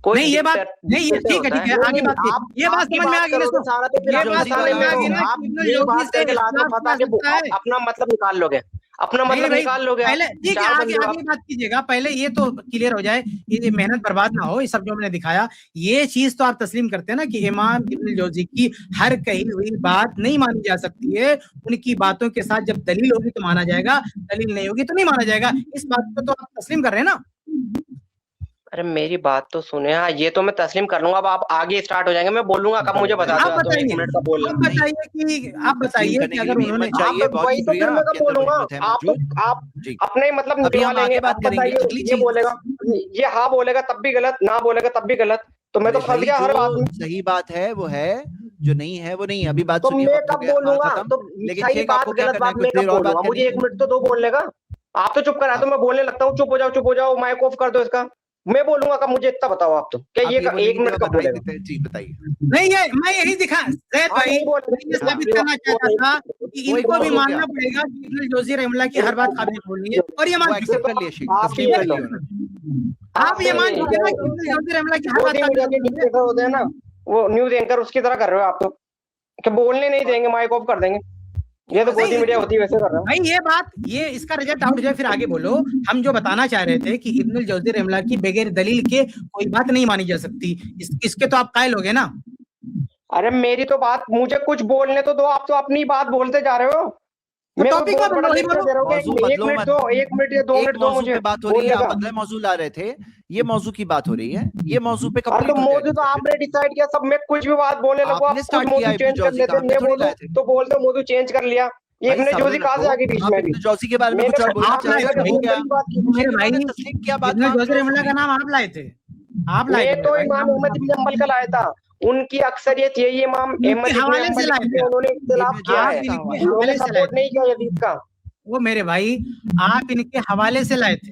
نہیں یہ بات نہیں، یہ ٹھیک ہے آگے بات، یہ بات سمجھ میں آ گئی نا، اپنا مطلب نکال لو گے، اپنا مطلب نکال لو گے. پہلے ٹھیک ہے آگے بات کیجیے گا، پہلے یہ تو کلیئر ہو جائے، یہ محنت برباد نہ ہو. یہ سب جو میں نے دکھایا یہ چیز تو آپ تسلیم کرتے ہیں نا کہ امام ابن الجوزی کی ہر کہی ہوئی بات نہیں مانی جا سکتی ہے، ان کی باتوں کے ساتھ جب دلیل ہوگی تو مانا جائے گا، دلیل نہیں ہوگی تو نہیں مانا جائے گا. اس بات کو تو آپ تسلیم کر رہے ہیں نا. ارے میری بات تو سنیں. ہاں یہ تو میں تسلیم کر لوں گا، اب آپ آگے اسٹارٹ ہو جائیں گے، میں بولوں گا کب مجھے بتا دو. آپ بتائیے کہ اگر انہوں نے وہی تو پھر میں کب بولوں گا، آپ اپنے ہی مطلب نکالیں گے. آپ بتائیے، یہ بولے گا، یہ ہاں بولے گا تب بھی غلط، نہ بولے گا تب بھی غلط، تو میں تو پھنس گیا ہر بات میں. صحیح بات ہے وہ ہے، جو نہیں ہے وہ نہیں. ابھی بات تو سنیے، میں کب بولوں گا؟ تو صحیح بات غلط بات میں کب بولوں گا؟ مجھے 1 منٹ تو دو بولنے کا. آپ تو چپ کرا تو میں بولنے لگتا ہوں، چپ ہو جاؤ مائک آف کر دو اس کا. میں بولوں گا کب؟ مجھے اتنا بتاؤ آپ تو کیا یہ 1 منٹ کب بولے گا؟ جی بتائیے. نہیں میں یہی دکھا زید بھائی یہ ثابت کرنا چاہتا تھا کہ ان کو بھی ماننا پڑے گا کہ ابن الجوزی رحمہ اللہ کی ہر بات قابل قبول ہے، اور یہ مان چکے. آپ یہ مان چکے نا کہ ابن الجوزی رحمہ اللہ کی ہر بات قابل ہوتے ہیں نا، وہ نیوز اینکر اس کی طرح کر رہے ہو آپ تو، کہ بولنے نہیں دیں گے، مائک آف کر دیں گے. یہ تو گودی میڈیا ہوتی ہے ویسے کر رہا ہوں بھائی. یہ بات یہ اس کا رزلٹ آؤٹ جائے پھر آگے بولو. ہم جو بتانا چاہ رہے تھے کہ ابن الجوزی رحمہ اللہ کی بغیر دلیل کے کوئی بات نہیں مانی جا سکتی، اس کے تو آپ قائل ہو گئے نا. ارے میری تو بات، مجھے کچھ بولنے تو دو، آپ تو اپنی بات بولتے جا رہے ہو. میں ٹاپک بہت بڑا لیکچر دے رہا ہوں کہ 1 منٹ دو، 1 منٹ یا 2 منٹ دو مجھے بات ہو رہی ہے. آپ اگلے موضوع لا رہے تھے، یہ موضوع کی بات ہو رہی ہے، یہ موضوع پہ تو موضوع تو آپ نے ڈیسائیڈ کیا. سب میں کچھ بھی بات بولنے لگو، آپ خود موضوع چینج کر لیتے. میں بولوں تو بولتے موضوع چینج کر لیا. یہ ابن جوزی کہاں سے آگے بیچ میں بھی جوزی کے بارے میں کچھ اور بولنا چاہ رہے تھے. میرے بھائی ابن الجوزی رحمہ اللہ کا نام آپ لائے تھے، میں تو امام احمد بن حنبل کا لایا تھا. ان کی اکثریت یہی امام احمد بن حنبل کی، انہوں نے اختلاف کیا ہے، انہوں نے سپورٹ نہیں کیا یزید کا. وہ میرے بھائی آپ ان کے حوالے سے لائے تھے،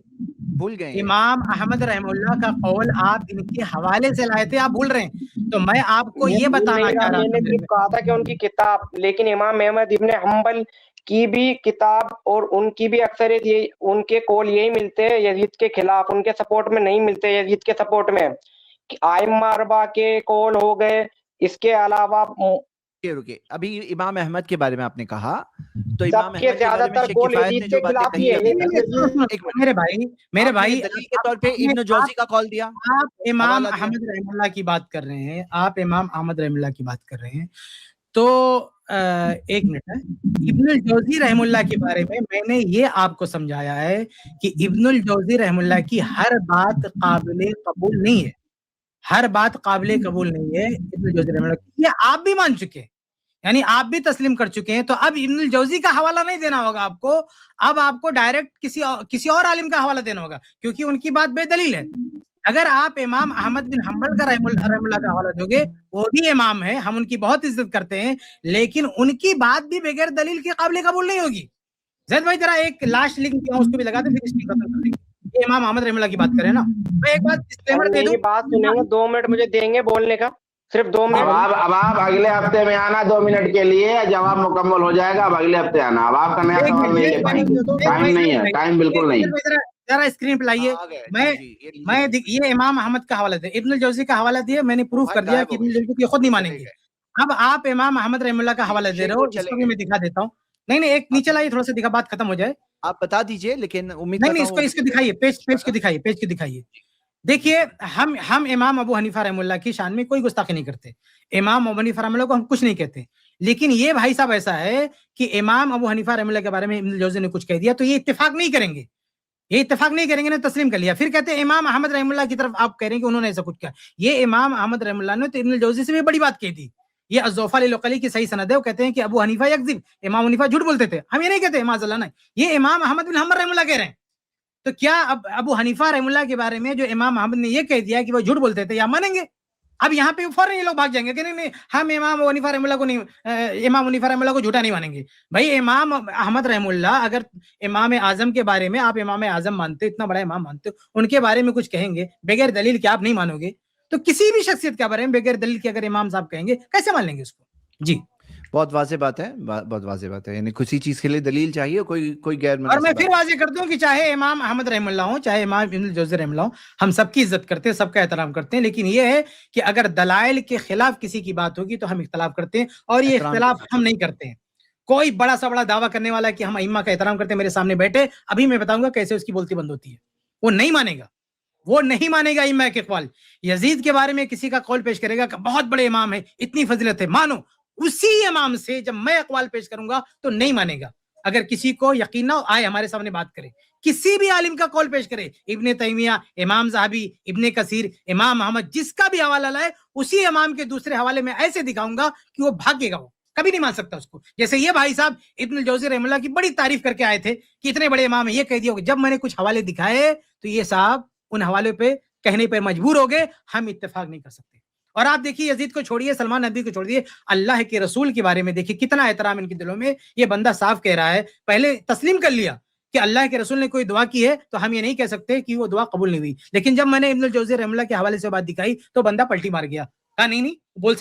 بھول گئے. امام احمد رحمہ اللہ کا قول آپ ان کے حوالے سے لائے تھے، آپ بھول رہے ہیں. تو میں آپ کو یہ بتانا چاہ رہا ہوں، میں نے صرف کہا تھا کہ ان کی کتاب، لیکن امام احمد ابن حنبل کی بھی کتاب اور ان کی بھی اکثریت یہی، ان کے قول یہی ملتے ہیں یزید کے خلاف، ان کے سپورٹ میں نہیں ملتے. یزید کے سپورٹ میں ائمہ اربعہ کے قول ہو گئے. اس کے علاوہ رکے ابھی امام احمد کے بارے میں آپ نے کہا، تو امام سب کے زیادہ تر قول یزید کے خلاف ہی ہے. میرے بھائی دلیل کے طور پہ ابن جوزی کا قول دیا. آپ امام احمد رحمہ اللہ کی بات کر رہے ہیں، آپ امام احمد رحمہ اللہ کی بات کر رہے ہیں، تو ایک منٹ ہے. ابن الجوزی رحمہ اللہ کے بارے میں نے یہ آپ کو سمجھایا ہے کہ ابن الجوزی رحمہ اللہ کی ہر بات قابل قبول نہیں ہے، ہر بات قابل قبول نہیں ہے ابن الجوزی رحمہ اللہ کی. یہ آپ بھی مان چکے، یعنی آپ بھی تسلیم کر چکے ہیں. تو اب ابن الجوزی کا حوالہ نہیں دینا ہوگا آپ کو، اب آپ کو ڈائریکٹ کسی اور عالم کا حوالہ دینا ہوگا، کیونکہ ان کی بات بے دلیل ہے. اگر آپ امام احمد بن حنبل کا رحم اللہ کا حوالہ دو گے، وہ بھی امام ہے، ہم ان کی بہت عزت کرتے ہیں، لیکن ان کی بات بھی بغیر دلیل کے قابل قبول نہیں ہوگی. زید بھائی ذرا ایک لاسٹ لنک کیا اس کو بھی لگا دیں، پھر اس کی ختم کر دیں گے. یہ امام احمد رحم اللہ کی بات کریں نا. میں ایک بات ڈسکلیمر دے دوں، میری بات سنیں گے، 2 منٹ مجھے دیں گے بولنے کا، صرف 2 منٹ. اب آپ اگلے ہفتے میں آنا 2 منٹ کے لیے، جواب مکمل ہو جائے گا. اب اگلے ہفتے آنا، اب آپ کا نیا سوال نہیں لے پائیں گے، ٹائم نہیں ہے، ٹائم بالکل نہیں. ذرا اسکرین پہ لائیے. میں یہ امام احمد کا حوالہ دیا، ابن الجوزی کا حوالہ دیا، میں نے پروف کر دیا کہ ابن الجوزی کو خود نہیں مانیں گے. اب آپ امام احمد رحم اللہ کا حوالہ دے رہے ہو، اس کو بھی میں دکھا دیتا ہوں. نہیں ایک نیچے لائیے تھوڑا سا، دکھا بات ختم ہو جائے. آپ بتا دیجئے، لیکن امید نہیں اس کو دکھائیے، پیج کو دکھائیے. دیکھیے ہم امام ابو حنیفہ رحم اللہ کی شان میں کوئی گستاخی نہیں کرتے، امام ابو حنیفہ رحم اللہ کو ہم کچھ نہیں کہتے. لیکن یہ بھائی صاحب ایسا ہے کہ امام ابو حنیفہ رحم اللہ کے بارے میں ابن الجوزی نے کچھ کہہ دیا تو یہ اتفاق نہیں کریں گے، نے تسلیم کر لیا. پھر کہتے ہیں امام احمد رحم اللہ کی طرف آپ کہہ رہے ہیں کہ انہوں نے ایسا کچھ کیا. یہ امام احمد رحم اللہ نے تو ابن الجوزی سے بھی بڑی بات کہی تھی. یہ الزوفا للعقلی کی صحیح سند ہے. وہ کہتے ہیں کہ ابو حنیفہ یکذب، امام حنیفہ جھوٹ بولتے تھے. ہم یہ نہیں کہتے معاذ اللہ، نہیں، یہ امام احمد بن حنبل رحم اللہ کہہ رہے ہیں. تو کیا اب ابو حنیفہ رحم اللہ کے بارے میں جو امام احمد نے یہ کہہ دیا کہ وہ جھوٹ بولتے تھے، یا مانیں گے؟ اب یہاں پہ فوراً یہ لوگ بھاگ جائیں گے کہ نہیں ہم امام ابو حنیفہ رحم اللہ کو نہیں، امام حنیفہ رحم اللہ کو جھوٹا نہیں مانیں گے. بھائی امام احمد رحم اللہ اگر امام اعظم کے بارے میں، آپ امام اعظم مانتے، اتنا بڑا امام مانتے، ان کے بارے میں کچھ کہیں گے بغیر دلیل کے آپ نہیں مانو گے، تو کسی بھی شخصیت کے بارے میں بغیر دلیل کے اگر امام صاحب کہیں گے کیسے مان لیں گے اس کو؟ جی بہت واضح بات ہے، بہت واضح بات ہے. یعنی کسی چیز کے لیے دلیل چاہیے، کوئی غیر اور میں پھر واضح کرتا ہوں کہ چاہے امام احمد رحم اللہ ہوں، چاہے امام ابن الجوزی رحم اللہ ہوں، ہم سب کی عزت کرتے ہیں، سب کا احترام کرتے ہیں. لیکن یہ ہے کہ اگر دلائل کے خلاف کسی کی بات ہوگی تو ہم اختلاف کرتے ہیں، اور یہ اختلاف ہم نہیں کرتے ہیں. کوئی بڑا سا بڑا دعویٰ کرنے والا ہے کہ ہم ائمہ کا احترام کرتے ہیں، میرے سامنے بیٹھے، ابھی میں بتاؤں گا کیسے اس کی بولتی بند ہوتی ہے. وہ نہیں مانے گا ائمہ کے اقوال. یزید کے بارے میں کسی کا قول پیش کرے گا کہ بہت بڑے امام ہے، اتنی فضیلت ہے، مانو. اسی امام سے جب میں اقوال پیش کروں گا تو نہیں مانے گا. اگر کسی کو یقین نہ ہو، آئے ہمارے سامنے بات کرے، کسی بھی عالم کا قول پیش کرے، ابن تیمیہ، امام ذہبی، ابن کثیر، امام احمد، جس کا بھی حوالہ لائے، اسی امام کے دوسرے حوالے میں ایسے دکھاؤں گا کہ وہ بھاگے گا، وہ کبھی نہیں مان سکتا اس کو. جیسے یہ بھائی صاحب ابن الجوزی رحم اللہ کی بڑی تعریف کر کے آئے تھے کہ اتنے بڑے امام ہیں، یہ کہہ دیا کہ جب میں نے کچھ حوالے دکھائے تو یہ صاحب ان حوالے پہ کہنے پہ مجبور ہو گئے، ہم اتفاق نہیں کر سکتے. اور آپ دیکھیے یزید کو چھوڑیے، سلمان ندوی کو چھوڑیے، اللہ کے رسول کے بارے میں دیکھیے کتنا احترام ان کے دلوں میں. یہ بندہ صاف کہہ رہا ہے، پہلے تسلیم کر لیا کہ اللہ کے رسول نے کوئی دعا کی ہے تو ہم یہ نہیں کہہ سکتے کہ وہ دعا قبول نہیں ہوئی. لیکن جب میں نے ابن الجوزی رحم اللہ کے حوالے سے بات دکھائی تو بندہ پلٹی مار گیا، کہا نہیں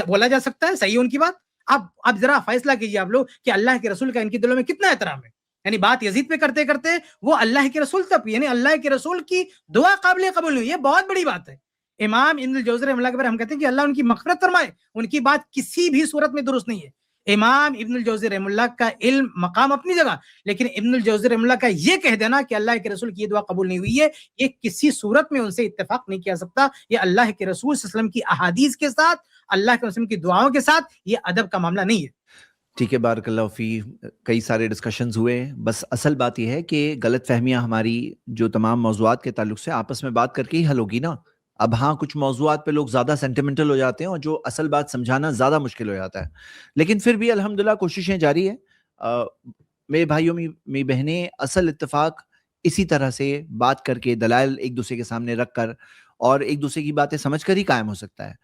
بولا جا سکتا ہے، صحیح ہے ان کی بات. اب ذرا فیصلہ کیجیے آپ لوگ کہ اللہ کے رسول کا ان کے دلوں میں کتنا احترام ہے. یعنی بات یزید پہ کرتے کرتے وہ اللہ کے رسول تک، یعنی اللہ کے رسول کی دعا قابل قبول نہیں. یہ بہت بڑی بات ہے. امام ابن الجوزی رحمہ اللہ کے بارے ہم کہتے ہیں کہ اللہ ان کی مغفرت فرمائے، ان کی بات کسی بھی صورت میں درست نہیں ہے. امام ابن الجوزی رحمہ اللہ کا علم مقام اپنی جگہ، لیکن ابن الجوزی رحمہ اللہ کا یہ کہہ دینا کہ اللہ کے رسول کی یہ دعا قبول نہیں ہوئی ہے، یہ کسی صورت میں ان سے اتفاق نہیں کیا سکتا. یہ اللہ کے رسول صلی اللہ علیہ وسلم کی احادیث کے ساتھ، اللہ کے رسول کی دعاؤں کے ساتھ یہ ادب کا معاملہ نہیں ہے. ٹھیک ہے، بارک اللہ فی. کئی سارے ڈسکشنز ہوئے، بس اصل بات یہ ہے کہ غلط فہمیاں ہماری جو تمام موضوعات کے تعلق سے آپس میں بات کر کے ہی حل ہوگی نا. اب ہاں کچھ موضوعات پہ لوگ زیادہ سینٹیمنٹل ہو جاتے ہیں اور جو اصل بات سمجھانا زیادہ مشکل ہو جاتا ہے، لیکن پھر بھی الحمدللہ کوششیں جاری ہیں. میرے بھائیوں میری بہنیں، اصل اتفاق اسی طرح سے بات کر کے، دلائل ایک دوسرے کے سامنے رکھ کر اور ایک دوسرے کی باتیں سمجھ کر ہی قائم ہو سکتا ہے.